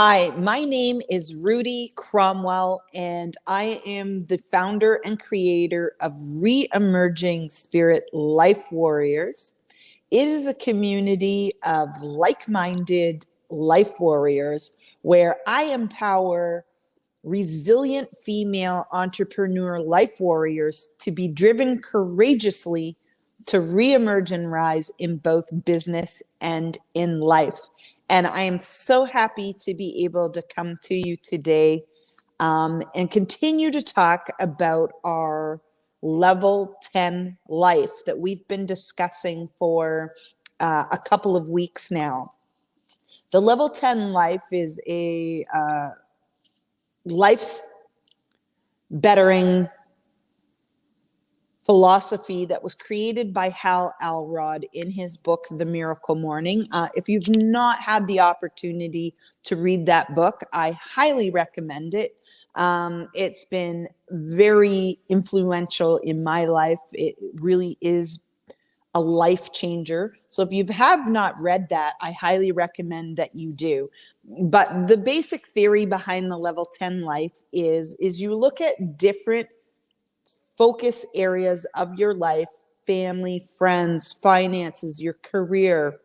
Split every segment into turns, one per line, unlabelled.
Hi, my name is Rudy Cromwell, and I am the founder and creator of Re-Emerging Spirit Life Warriors. It is a community of like-minded life warriors where I empower resilient female entrepreneur life warriors to be driven courageously to reemerge and rise in both business and in life. And I am so happy to be able to come to you today and continue to talk about our level 10 life that we've been discussing for a couple of weeks now. The level 10 life is a life's bettering philosophy that was created by Hal Elrod in his book, The Miracle Morning. If you've not had the opportunity to read that book, I highly recommend it. It's been very influential in my life. It really is a life changer. So if you have not read that, I highly recommend that you do. But the basic theory behind the level 10 life is you look at different focus areas of your life, family, friends, finances, your career,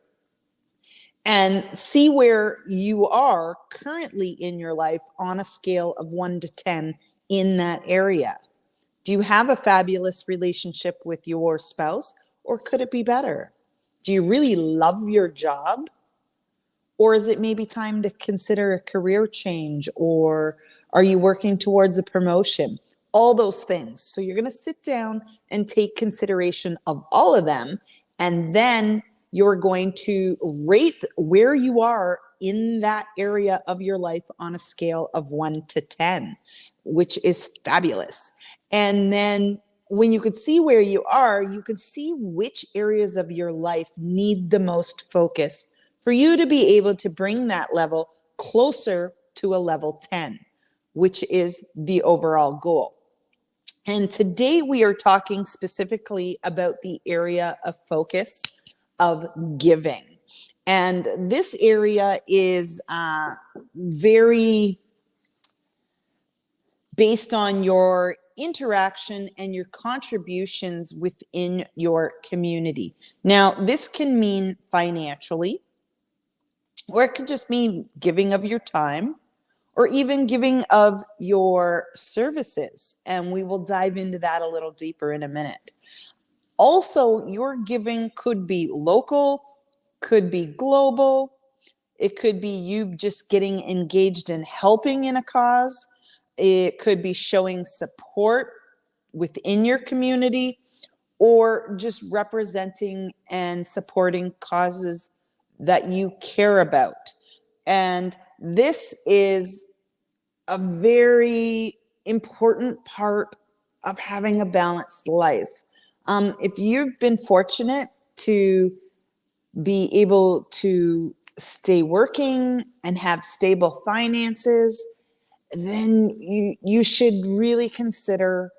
and see where you are currently in your life on a scale of 1 to 10 in that area. Do you have a fabulous relationship with your spouse, or could it be better? Do you really love your job? Or is it maybe time to consider a career change, or are you working towards a promotion? All those things. So you're going to sit down and take consideration of all of them, and then you're going to rate where you are in that area of your life on a scale of 1 to 10, which is fabulous. And then when you could see where you are, you could see which areas of your life need the most focus for you to be able to bring that level closer to a level 10, which is the overall goal. And today we are talking specifically about the area of focus of giving. And this area is very based on your interaction and your contributions within your community. Now, this can mean financially, or it could just mean giving of your time, or even giving of your services. And we will dive into that a little deeper in a minute. Also, your giving could be local, could be global. It could be you just getting engaged in helping in a cause. It could be showing support within your community, or just representing and supporting causes that you care about. And this is a very important part of having a balanced life. If you've been fortunate to be able to stay working and have stable finances, then you should really consider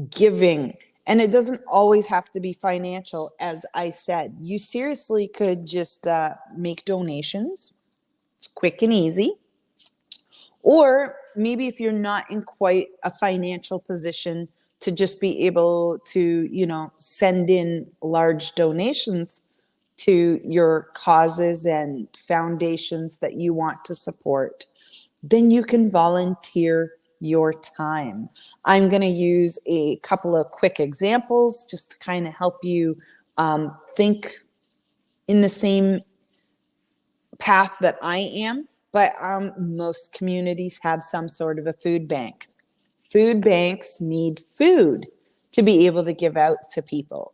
giving. And it doesn't always have to be financial, as I said. You seriously could just make donations. It's quick and easy. Or maybe if you're not in quite a financial position to just be able to, send in large donations to your causes and foundations that you want to support, then you can volunteer your time. I'm going to use a couple of quick examples just to kind of help you think in the same path that I am. But most communities have some sort of a food bank. Food banks need food to be able to give out to people.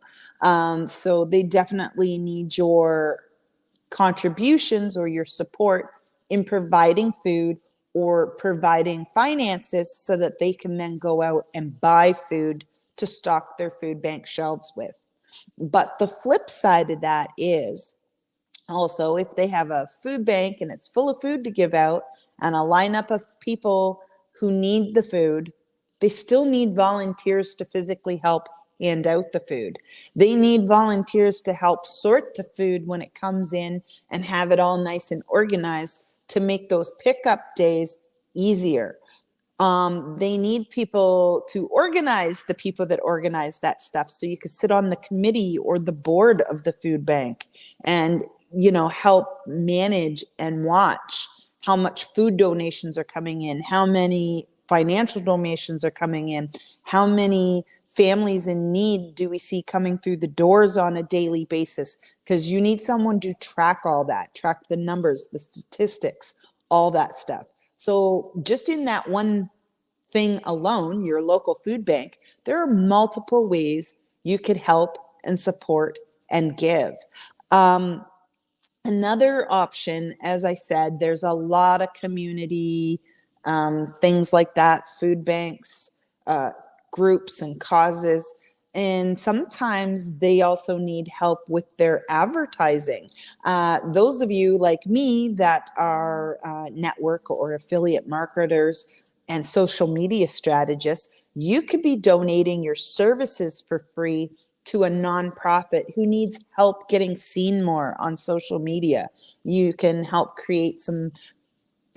So they definitely need your contributions or your support in providing food or providing finances so that they can then go out and buy food to stock their food bank shelves with. But the flip side of that is also, if they have a food bank and it's full of food to give out and a lineup of people who need the food, they still need volunteers to physically help hand out the food. They need volunteers to help sort the food when it comes in and have it all nice and organized to make those pickup days easier. They need people to organize the people that organize that stuff. So you could sit on the committee or the board of the food bank and, help manage and watch how much food donations are coming in, how many financial donations are coming in, how many families in need do we see coming through the doors on a daily basis? Because you need someone to track all that, track the numbers, the statistics, all that stuff. So just in that one thing alone, your local food bank, there are multiple ways you could help and support and give. Another option, as I said, there's a lot of community things like that, food banks, uh, groups and causes. And sometimes they also need help with their advertising. Those of you like me that are network or affiliate marketers and social media strategists, you could be donating your services for free to a nonprofit who needs help getting seen more on social media. You can help create some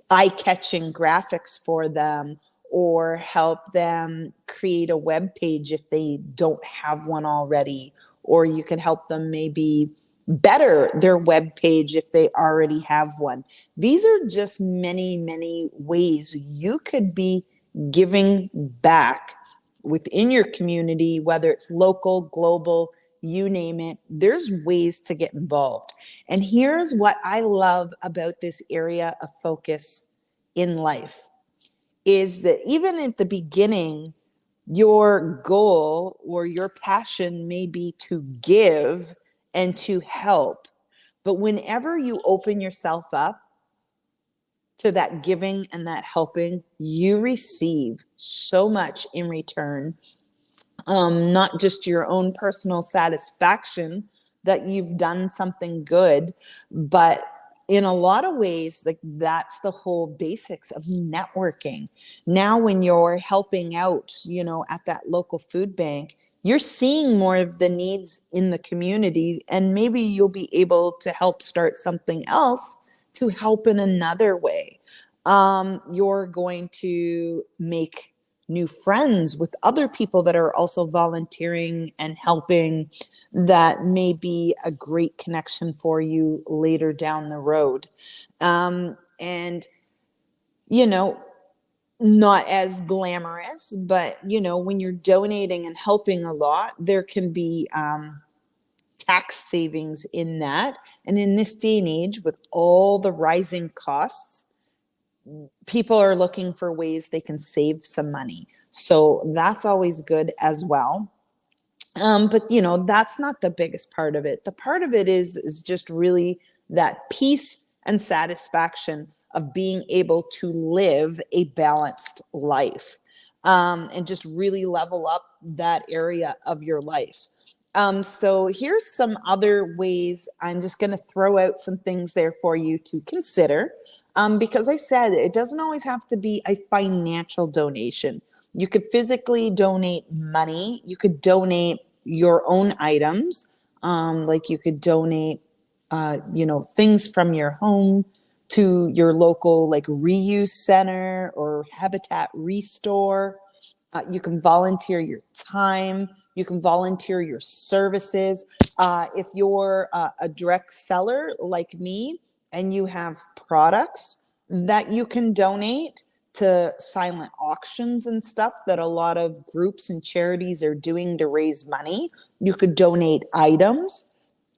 eye-catching graphics for them or help them create a web page if they don't have one already, or you can help them maybe better their web page if they already have one. These are just many ways you could be giving back within your community, whether it's local, global, you name it. There's ways to get involved. And here's what I love about this area of focus in life is that even at the beginning, your goal or your passion may be to give and to help. But whenever you open yourself up to that giving and that helping, you receive so much in return. Not just your own personal satisfaction that you've done something good, but in a lot of ways, like that's the whole basics of networking. Now, when you're helping out, at that local food bank, you're seeing more of the needs in the community, and maybe you'll be able to help start something else to help in another way. You're going to make new friends with other people that are also volunteering and helping. That may be a great connection for you later down the road. And, not as glamorous, but, when you're donating and helping a lot, there can be tax savings in that. And in this day and age, with all the rising costs, people are looking for ways they can save some money. So that's always good as well. But that's not the biggest part of it. The part of it is just really that peace and satisfaction of being able to live a balanced life, and just really level up that area of your life. So here's some other ways. I'm just going to throw out some things there for you to consider. Because I said it doesn't always have to be a financial donation. You could physically donate money. You could donate your own items. Like you could donate, things from your home to your local like reuse center or Habitat Restore. You can volunteer your time. You can volunteer your services. If you're a direct seller like me and you have products that you can donate to silent auctions and stuff that a lot of groups and charities are doing to raise money, you could donate items,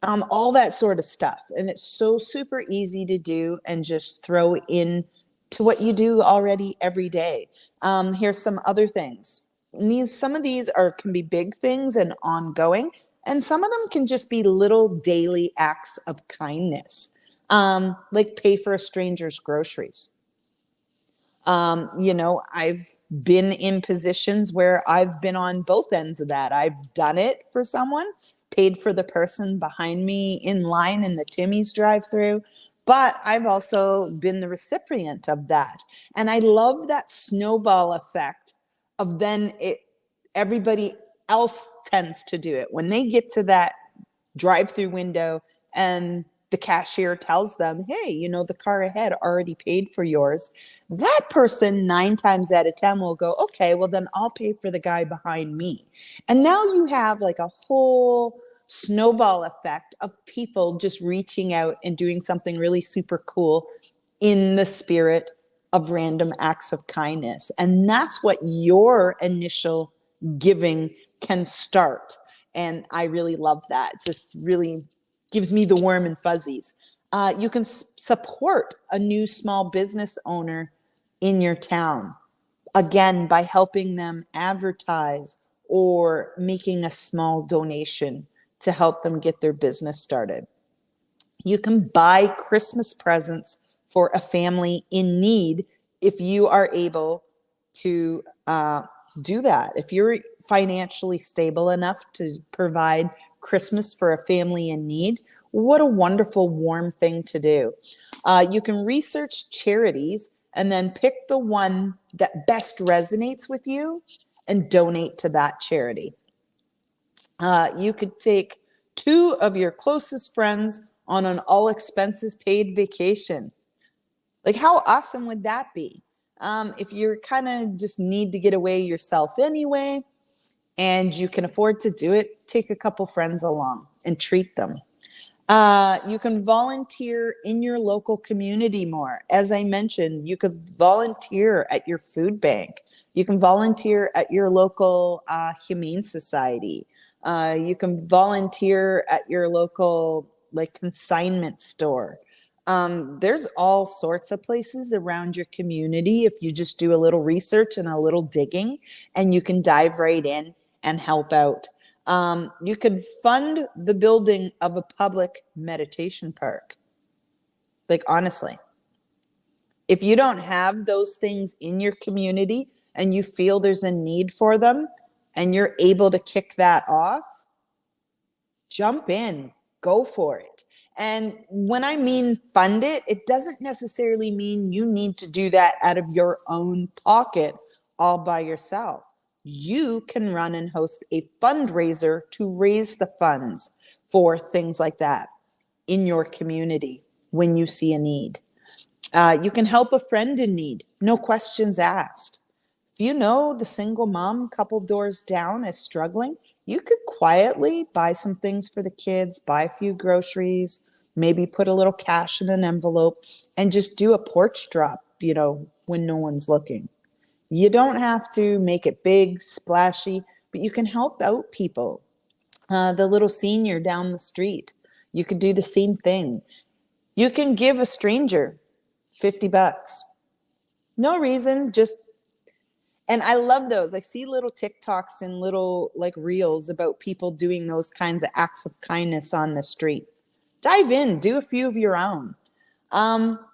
all that sort of stuff. And it's so super easy to do and just throw in to what you do already every day. Here's some other things. Some of these can be big things and ongoing, and some of them can just be little daily acts of kindness, like pay for a stranger's groceries. I've been in positions where I've been on both ends of that. I've done it for someone, paid for the person behind me in line in the Timmy's drive-through, but I've also been the recipient of that. And I love that snowball effect of then everybody else tends to do it. When they get to that drive-through window and the cashier tells them, hey, the car ahead already paid for yours. That person 9 times out of 10 will go, okay, well then I'll pay for the guy behind me. And now you have like a whole snowball effect of people just reaching out and doing something really super cool in the spirit of random acts of kindness. And that's what your initial giving can start. And I really love that. It just really gives me the warm and fuzzies. You can support a new small business owner in your town, again, by helping them advertise or making a small donation to help them get their business started. You can buy Christmas presents for a family in need if you are able to do that. If you're financially stable enough to provide Christmas for a family in need, what a wonderful, warm thing to do. You can research charities and then pick the one that best resonates with you and donate to that charity. You could take 2 of your closest friends on an all expenses paid vacation. Like, how awesome would that be? If you're kind of just need to get away yourself anyway, and you can afford to do it, take a couple friends along and treat them. You can volunteer in your local community more. As I mentioned, you could volunteer at your food bank. You can volunteer at your local humane society. You can volunteer at your local consignment store. There's all sorts of places around your community if you just do a little research and a little digging, and you can dive right in and help out. You could fund the building of a public meditation park. Like, honestly, if you don't have those things in your community and you feel there's a need for them and you're able to kick that off, jump in, go for it. And when I mean fund it, it doesn't necessarily mean you need to do that out of your own pocket all by yourself. You can run and host a fundraiser to raise the funds for things like that in your community when you see a need. You can help a friend in need, no questions asked. If you know the single mom a couple doors down is struggling, you could quietly buy some things for the kids, buy a few groceries, maybe put a little cash in an envelope, and just do a porch drop, when no one's looking. You don't have to make it big, splashy, but you can help out people. The little senior down the street, you could do the same thing. You can give a stranger $50. No reason, and I love those. I see little TikToks and little reels about people doing those kinds of acts of kindness on the street. Dive in, do a few of your own.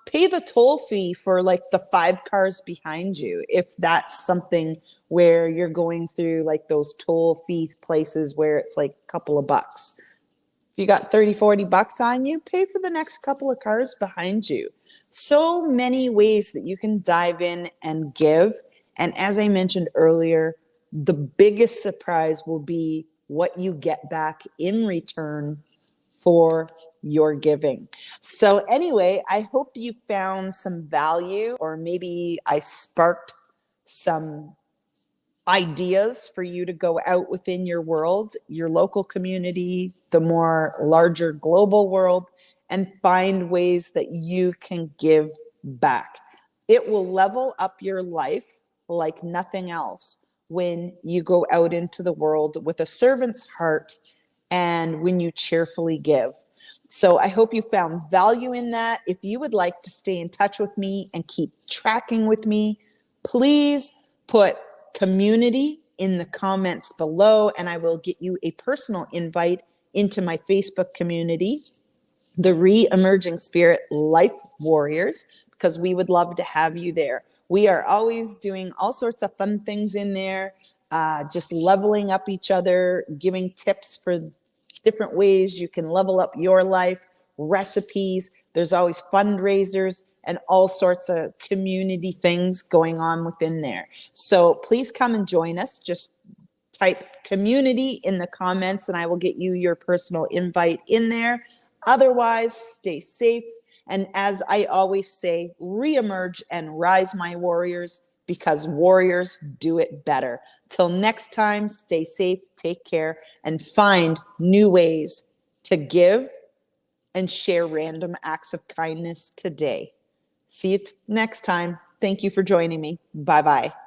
Pay the toll fee for the 5 cars behind you, if that's something where you're going through those toll fee places where it's a couple of bucks. If you got 30, 40 bucks on you, pay for the next couple of cars behind you. So many ways that you can dive in and give. And as I mentioned earlier, the biggest surprise will be what you get back in return for your giving. So anyway, I hope you found some value, or maybe I sparked some ideas for you to go out within your world, your local community, the more larger global world, and find ways that you can give back. It will level up your life like nothing else when you go out into the world with a servant's heart and when you cheerfully give. So I hope you found value in that. If you would like to stay in touch with me and keep tracking with me, please put community in the comments below, and I will get you a personal invite into my Facebook community, the Re-Emerging Spirit Life Warriors, because we would love to have you there. We are always doing all sorts of fun things in there, just leveling up each other, giving tips for different ways you can level up your life, recipes. There's always fundraisers and all sorts of community things going on within there. So please come and join us. Just type community in the comments and I will get you your personal invite in there. Otherwise, stay safe. And as I always say, reemerge and rise, my warriors, because warriors do it better. Till next time, stay safe, take care, and find new ways to give and share random acts of kindness today. See you next time. Thank you for joining me. Bye bye.